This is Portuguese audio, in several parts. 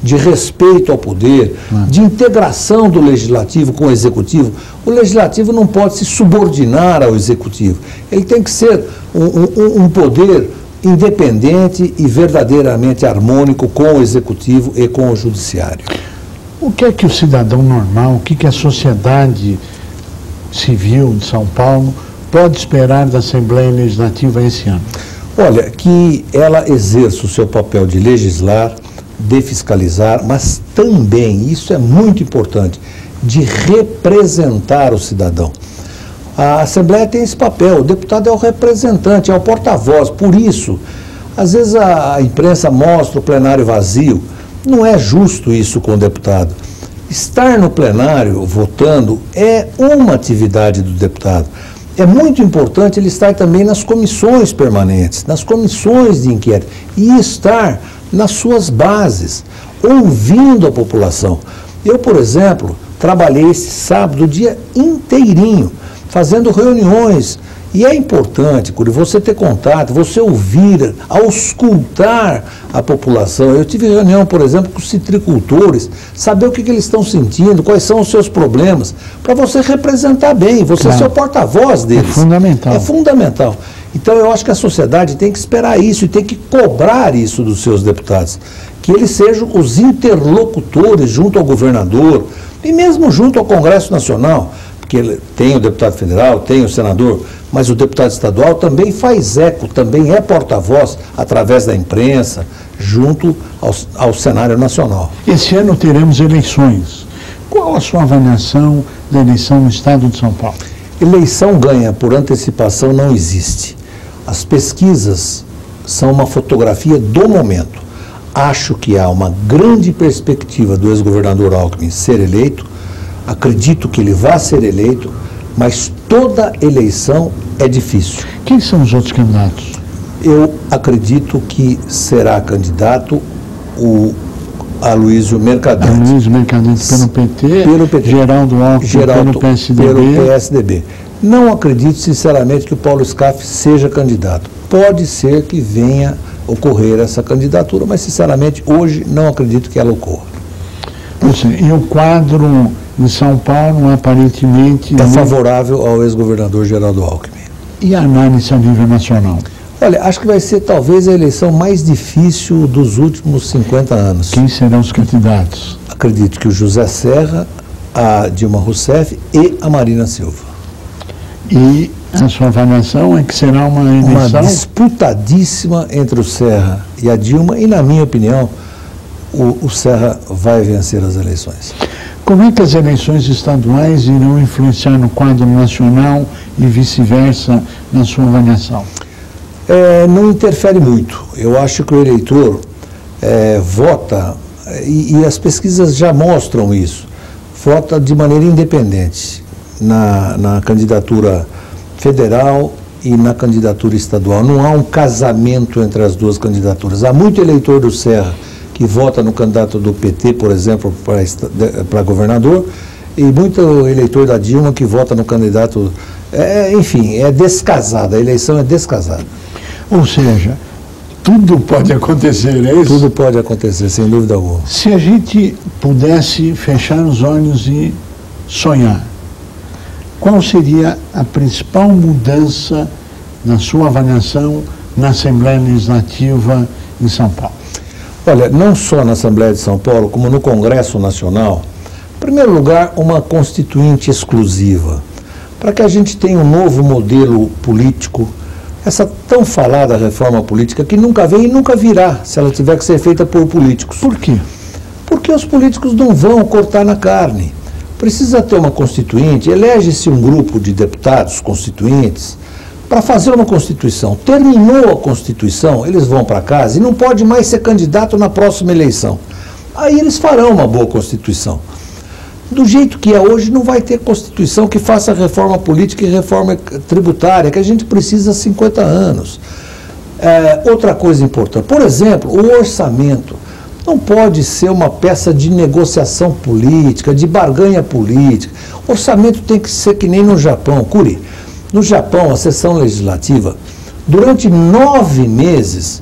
de respeito ao poder, de integração do legislativo com o executivo. O legislativo não pode se subordinar ao executivo. Ele tem que ser um poder independente e verdadeiramente harmônico com o executivo e com o judiciário. O que é que o cidadão normal, o que a sociedade civil de São Paulo pode esperar da Assembleia Legislativa esse ano? Olha, que ela exerça o seu papel de legislar, de fiscalizar, mas também, isso é muito importante, de representar o cidadão. A Assembleia tem esse papel, o deputado é o representante, é o porta-voz. Por isso, às vezes a imprensa mostra o plenário vazio. Não é justo isso com o deputado. Estar no plenário votando é uma atividade do deputado. É muito importante ele estar também nas comissões permanentes, nas comissões de inquérito, e estar nas suas bases, ouvindo a população. Eu, por exemplo, trabalhei esse sábado o dia inteirinho, fazendo reuniões. E é importante, Curi, você ter contato, você ouvir, auscultar a população. Eu tive reunião, por exemplo, com os citricultores, saber o que eles estão sentindo, quais são os seus problemas, para você representar bem, você ser o porta-voz deles. É fundamental. É fundamental. Então eu acho que a sociedade tem que esperar isso e tem que cobrar isso dos seus deputados, que eles sejam os interlocutores junto ao governador e mesmo junto ao Congresso Nacional, porque tem o deputado federal, tem o senador, mas o deputado estadual também faz eco, também é porta-voz através da imprensa, junto ao cenário nacional. Esse ano teremos eleições. Qual a sua avaliação da eleição no estado de São Paulo? Eleição ganha por antecipação não existe. As pesquisas são uma fotografia do momento. Acho que há uma grande perspectiva do ex-governador Alckmin ser eleito, acredito que ele vai ser eleito, mas toda eleição é difícil. Quem são os outros candidatos? Eu acredito que será candidato o Aloysio Mercadante. Aloysio Mercadante pelo PT, Geraldo Alckmin pelo PSDB. Não acredito, sinceramente, que o Paulo Scaff seja candidato. Pode ser que venha ocorrer essa candidatura, mas, sinceramente, hoje não acredito que ela ocorra. E o quadro em São Paulo, aparentemente... Está favorável ao ex-governador Geraldo Alckmin. E a análise a nível nacional? Olha, acho que vai ser talvez a eleição mais difícil dos últimos 50 anos. Quem serão os candidatos? Acredito que o José Serra, a Dilma Rousseff e a Marina Silva. E a sua avaliação é que será uma eleição... Uma disputadíssima entre o Serra e a Dilma, e, na minha opinião, o Serra vai vencer as eleições. Como é que as eleições estaduais irão influenciar no quadro nacional e vice-versa na sua avaliação? Não interfere muito. Eu acho que o eleitor vota, e as pesquisas já mostram isso, vota de maneira independente na candidatura federal e na candidatura estadual. Não há um casamento entre as duas candidaturas. Há muito eleitor do Serra que vota no candidato do PT, por exemplo, para governador, e muito eleitor da Dilma que vota no candidato... enfim, é descasada, a eleição é descasada. Ou seja, tudo pode acontecer, é isso? Tudo pode acontecer, sem dúvida alguma. Se a gente pudesse fechar os olhos e sonhar, qual seria a principal mudança, na sua avaliação, na Assembleia Legislativa em São Paulo? Olha, não só na Assembleia de São Paulo, como no Congresso Nacional, em primeiro lugar, uma constituinte exclusiva, para que a gente tenha um novo modelo político, essa tão falada reforma política que nunca vem e nunca virá, se ela tiver que ser feita por políticos. Por quê? Porque os políticos não vão cortar na carne. Precisa ter uma constituinte, elege-se um grupo de deputados constituintes para fazer uma Constituição. Terminou a Constituição, eles vão para casa e não pode mais ser candidato na próxima eleição. Aí eles farão uma boa Constituição. Do jeito que é hoje, não vai ter Constituição que faça reforma política e reforma tributária, que a gente precisa há 50 anos. Outra coisa importante, por exemplo, o orçamento não pode ser uma peça de negociação política, de barganha política. O orçamento tem que ser que nem no Japão. Curi, no Japão, a sessão legislativa, durante 9 meses,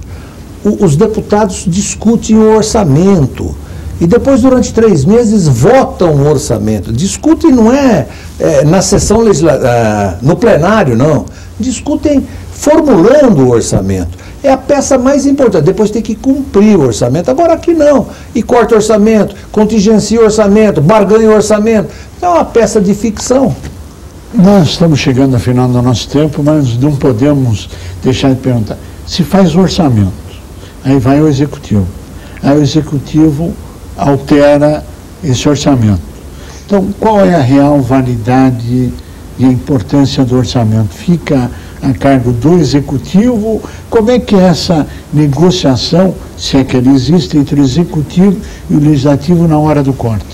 os deputados discutem o orçamento. e depois, durante 3 meses, votam o orçamento. Discutem, não é na sessão legislativa, no plenário, não. Discutem formulando o orçamento. É a peça mais importante. Depois tem que cumprir o orçamento. Agora aqui não. E corta orçamento, contingencia o orçamento, barganha o orçamento. É uma peça de ficção. Nós estamos chegando ao final do nosso tempo, mas não podemos deixar de perguntar. Se faz o orçamento, aí vai ao Executivo. Aí o Executivo altera esse orçamento. Então, qual é a real validade e a importância do orçamento? Fica a cargo do Executivo? Como é que é essa negociação, se é que ela existe, entre o Executivo e o Legislativo na hora do corte?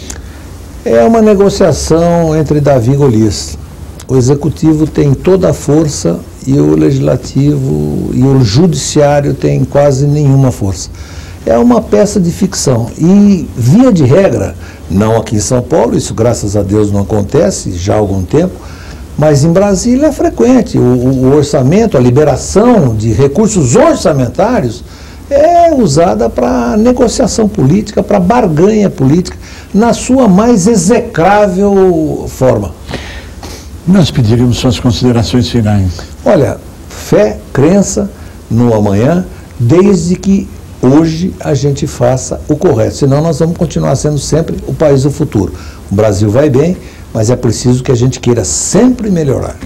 É uma negociação entre Davi e Golias. O Executivo tem toda a força e o Legislativo e o Judiciário tem quase nenhuma força. É uma peça de ficção e, via de regra, não aqui em São Paulo, isso graças a Deus não acontece já há algum tempo, mas em Brasília é frequente. O orçamento, a liberação de recursos orçamentários é usada para negociação política, para barganha política, na sua mais execrável forma. Nós pediríamos suas considerações finais. Olha, fé, crença no amanhã, desde que hoje a gente faça o correto. Senão nós vamos continuar sendo sempre o país do futuro. O Brasil vai bem, mas é preciso que a gente queira sempre melhorar.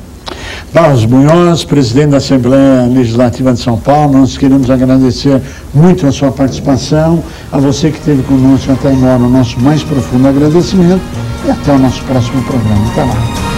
Barros Munhoz, presidente da Assembleia Legislativa de São Paulo, nós queremos agradecer muito a sua participação, a você que esteve conosco até agora, o nosso mais profundo agradecimento e até o nosso próximo programa. Até lá.